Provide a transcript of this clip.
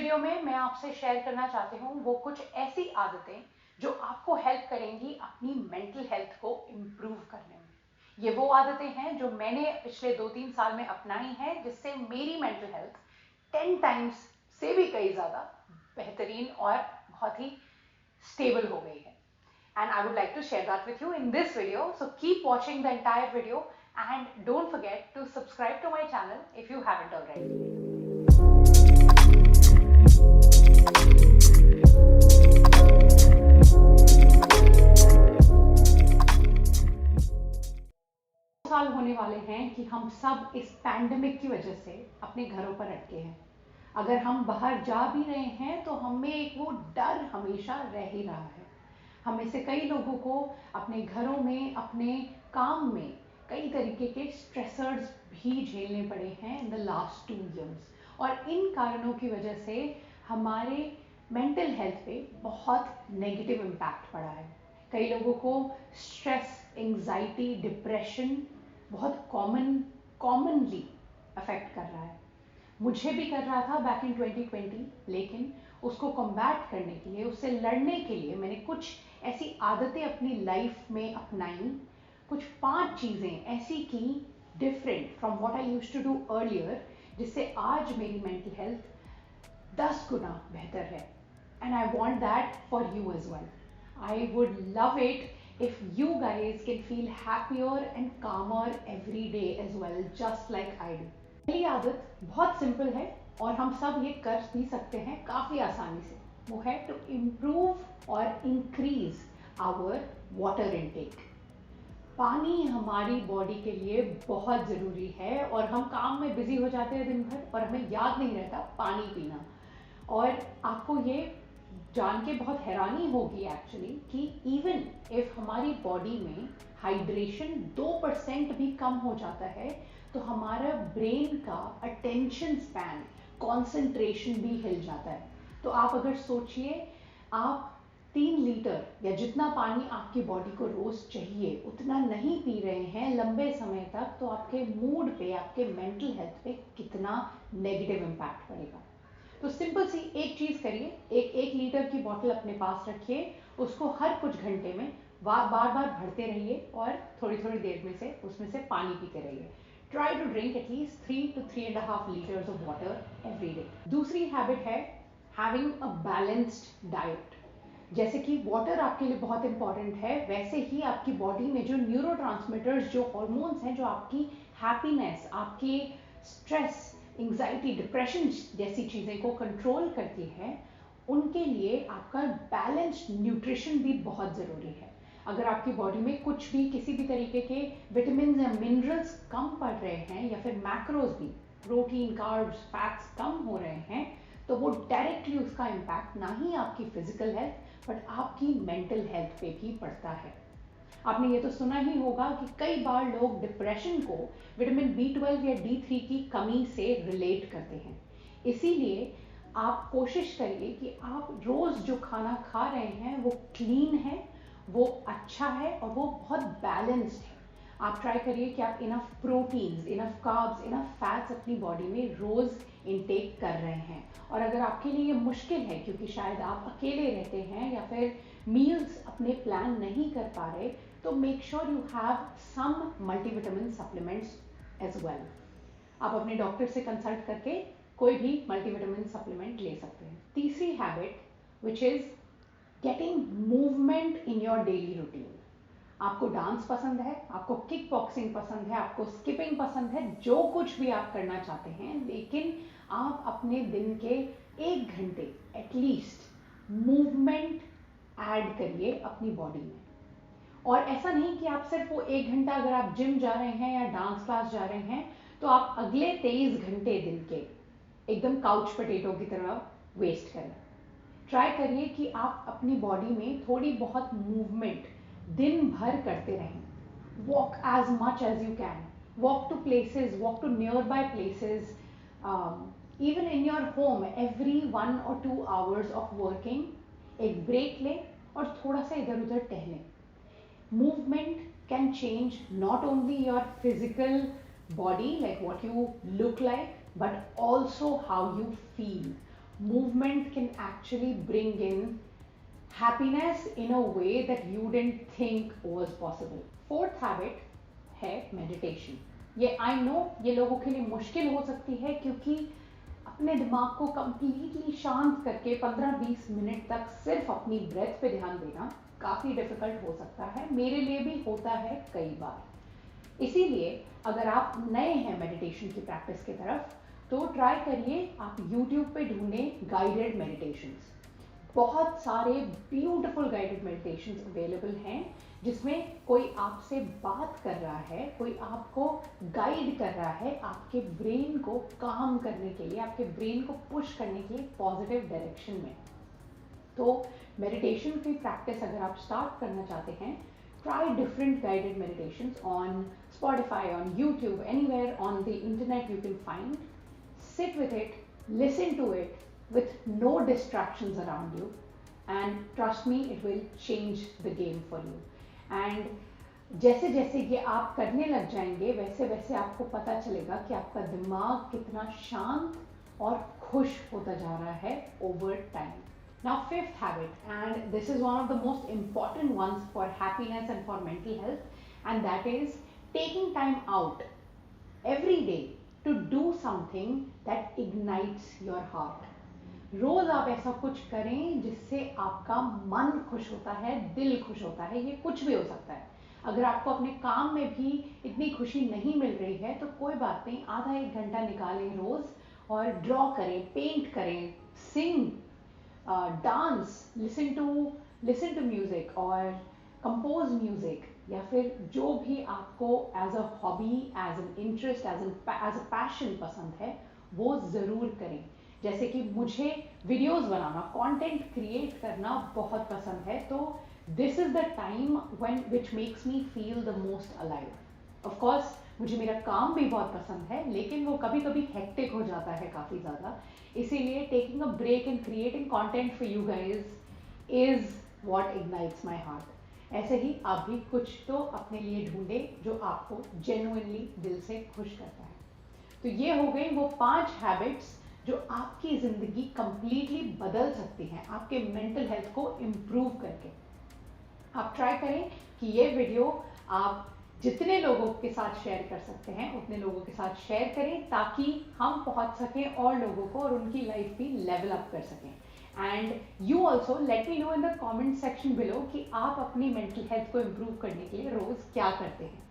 Video में मैं आपसे शेयर करना चाहती हूँ वो कुछ ऐसी आदतें जो आपको हेल्प करेंगी अपनी मेंटल हेल्थ को इम्प्रूव करने में। ये वो आदतें हैं जो मैंने पिछले 2-3 साल में अपनाई हैं, जिससे मेरी मेंटल हेल्थ 10 टाइम्स से भी कई ज़्यादा बेहतरीन और बहुत ही स्टेबल हो गई है। And I would like to share that with you in this video. So keep watching the entire video and don't forget to subscribe to my channel if you haven't already. साल होने वाले हैं कि हम सब इस पैंडेमिक की वजह से अपने घरों पर अटके हैं। अगर हम बाहर जा भी रहे हैं तो हमें एक वो डर हमेशा रह ही रहा है। हम में से कई लोगों को अपने घरों में, अपने काम में कई तरीके के स्ट्रेसर्स भी झेलने पड़े हैं इन द लास्ट 2 years, और इन कारणों की वजह से हमारे मेंटल हेल्थ पे बहुत नेगेटिव इम्पैक्ट पड़ा है। कई लोगों को स्ट्रेस, एंजाइटी, डिप्रेशन बहुत कॉमनली अफेक्ट कर रहा है। मुझे भी कर रहा था बैक इन 2020, लेकिन उसको कॉम्बैट करने के लिए, उससे लड़ने के लिए मैंने कुछ ऐसी आदतें अपनी लाइफ में अपनाई, कुछ 5 चीज़ें ऐसी की different from what I used to do earlier, जिससे आज मेरी मेंटल हेल्थ 10 गुना बेहतर है। And I want that for you as well. I would love it if you guys can feel happier and calmer every day as well, just like I do. पहली आदत बहुत simple है और हम सब ये कर भी सकते हैं काफ़ी आसानी से। वो है टू इम्प्रूव और इंक्रीज आवर वाटर इनटेक। पानी हमारी बॉडी के लिए बहुत ज़रूरी है और हम काम में बिजी हो जाते हैं दिन भर और हमें याद नहीं रहता पानी पीना। और आपको ये जान के बहुत हैरानी होगी एक्चुअली कि इवन इफ हमारी बॉडी में हाइड्रेशन 2% भी कम हो जाता है तो हमारा ब्रेन का अटेंशन स्पैन, कंसंट्रेशन भी हिल जाता है। तो आप अगर सोचिए, आप 3 लीटर या जितना पानी आपकी बॉडी को रोज चाहिए उतना नहीं पी रहे हैं लंबे समय तक, तो आपके मूड पे, आपके मेंटल हेल्थ पे कितना नेगेटिव इम्पैक्ट पड़ेगा। तो सिंपल सी एक चीज़ करिए, एक लीटर की बोतल अपने पास रखिए, उसको हर कुछ घंटे में बार बार भरते रहिए और थोड़ी थोड़ी देर में से उसमें से पानी पीते रहिए। Try to drink at least 3 to 3.5 litres of water every day. दूसरी हैबिट है हैविंग अ बैलेंस्ड डाइट। जैसे कि वाटर आपके लिए बहुत इंपॉर्टेंट है, वैसे ही आपकी बॉडी में जो न्यूरोट्रांसमीटर्स, जो हॉर्मोन्स हैं, जो आपकी हैप्पीनेस, आपके स्ट्रेस, एंजाइटी, डिप्रेशन जैसी चीज़ें को कंट्रोल करती है, उनके लिए आपका बैलेंस्ड न्यूट्रिशन भी बहुत ज़रूरी है। अगर आपकी बॉडी में कुछ भी, किसी भी तरीके के विटामिन या मिनरल्स कम पड़ रहे हैं या फिर मैक्रोज भी, प्रोटीन, कार्ब्स, फैट्स कम हो रहे हैं, तो वो डायरेक्टली उसका इम्पैक्ट ना ही आपकी फिजिकल हेल्थ बट आपकी मेंटल हेल्थ पे भी पड़ता है। आपने ये तो सुना ही होगा कि कई बार लोग डिप्रेशन को विटामिन B12 या D3 की कमी से रिलेट करते हैं। इसीलिए आप कोशिश करिए कि आप रोज़ जो खाना खा रहे हैं वो क्लीन है, वो अच्छा है और वो बहुत बैलेंस्ड है। आप ट्राई करिए कि आप enough proteins, enough carbs, enough fats अपनी बॉडी में रोज़ इनटेक कर रहे हैं। और अगर आपके लिए ये मुश्किल है क्योंकि शायद आप अकेले रहते हैं या फिर मील्स अपने प्लान नहीं कर पा रहे, तो make sure you have some multivitamin supplements as well. आप अपने डॉक्टर से कंसल्ट करके कोई भी मल्टीविटामिन सप्लीमेंट ले सकते हैं। तीसरी habit which is getting movement in your daily routine. आपको डांस पसंद है, आपको किक बॉक्सिंग पसंद है, आपको स्किपिंग पसंद है, जो कुछ भी आप करना चाहते हैं, लेकिन आप अपने दिन के 1 घंटे एटलीस्ट मूवमेंट ऐड करिए अपनी बॉडी में। और ऐसा नहीं कि आप सिर्फ वो 1 घंटा, अगर आप जिम जा रहे हैं या डांस क्लास जा रहे हैं तो आप अगले 23 घंटे दिन के एकदम काउच पोटैटो की तरह वेस्ट करें। ट्राई करिए कि आप अपनी बॉडी में थोड़ी बहुत मूवमेंट दिन भर करते रहें। Walk as much as you can, walk to places, walk to nearby places, even in your home every 1 or 2 hours of working एक ब्रेक लें और थोड़ा सा इधर उधर टहलें। Movement can change not only your physical body, like what you look like, but also how you feel. movement can actually bring in happiness in a way that you didn't think was possible. Fourth habit है meditation. ये I know ये लोगों के लिए मुश्किल हो सकती है, क्योंकि अपने दिमाग को completely शांत करके 15-20 मिनट तक सिर्फ अपनी breath पे ध्यान देना काफ़ी difficult हो सकता है, मेरे लिए भी होता है कई बार। इसीलिए अगर आप नए हैं मेडिटेशन की प्रैक्टिस की तरफ, तो ट्राई करिए, आप YouTube पे ढूंढें गाइडेड मेडिटेशंस। बहुत सारे ब्यूटीफुल गाइडेड मेडिटेशंस अवेलेबल हैं, जिसमें कोई आपसे बात कर रहा है, कोई आपको गाइड कर रहा है आपके ब्रेन को काम करने के लिए, आपके ब्रेन को पुश करने के लिए पॉजिटिव डायरेक्शन में। तो मेडिटेशन की प्रैक्टिस अगर आप स्टार्ट करना चाहते हैं, try different guided meditations on Spotify, on YouTube, anywhere on the internet you can find. Sit with it, listen to it with no distractions around you, and trust me, it will change the game for you. And जैसे जैसे ये आप करने लग जाएंगे, वैसे वैसे आपको पता चलेगा कि आपका दिमाग कितना शांत और खुश होता जा रहा है over time. Now, fifth habit, and this is one of the most important ones for happiness and for mental health, and that is taking time out every day to do something that ignites your heart. रोज आप ऐसा कुछ करें जिससे आपका मन खुश होता है, दिल खुश होता है, ये कुछ भी हो सकता है। अगर आपको अपने काम में भी इतनी खुशी नहीं मिल रही है तो कोई बात नहीं, आधा एक घंटा निकालें रोज और ड्रॉ करें, पेंट करें, sing, dance, listen to music और कंपोज म्यूजिक, या फिर जो भी आपको as a hobby, as an interest, as a passion पसंद है, वो ज़रूर करें। जैसे कि मुझे वीडियोस बनाना, कंटेंट क्रिएट करना बहुत पसंद है, तो this is the time when which makes me feel the most alive. Of course मुझे मेरा काम भी बहुत पसंद है, लेकिन वो कभी कभी हेक्टिक हो जाता है काफ़ी ज़्यादा, इसीलिए taking a break and creating content for you guys is what ignites my heart. ऐसे ही आप भी कुछ तो अपने लिए ढूंढे जो आपको जेन्युइनली दिल से खुश करता है। तो ये हो गई वो 5 हैबिट्स जो आपकी ज़िंदगी कंप्लीटली बदल सकती हैं, आपके मेंटल हेल्थ को इम्प्रूव करके। आप ट्राई करें कि ये वीडियो आप जितने लोगों के साथ शेयर कर सकते हैं उतने लोगों के साथ शेयर करें, ताकि हम पहुंच सकें और लोगों को और उनकी लाइफ भी लेवल अप कर सकें। And you also let me know in the comment section below कि आप अपनी मेंटल हेल्थ को इम्प्रूव करने के लिए रोज़ क्या करते हैं।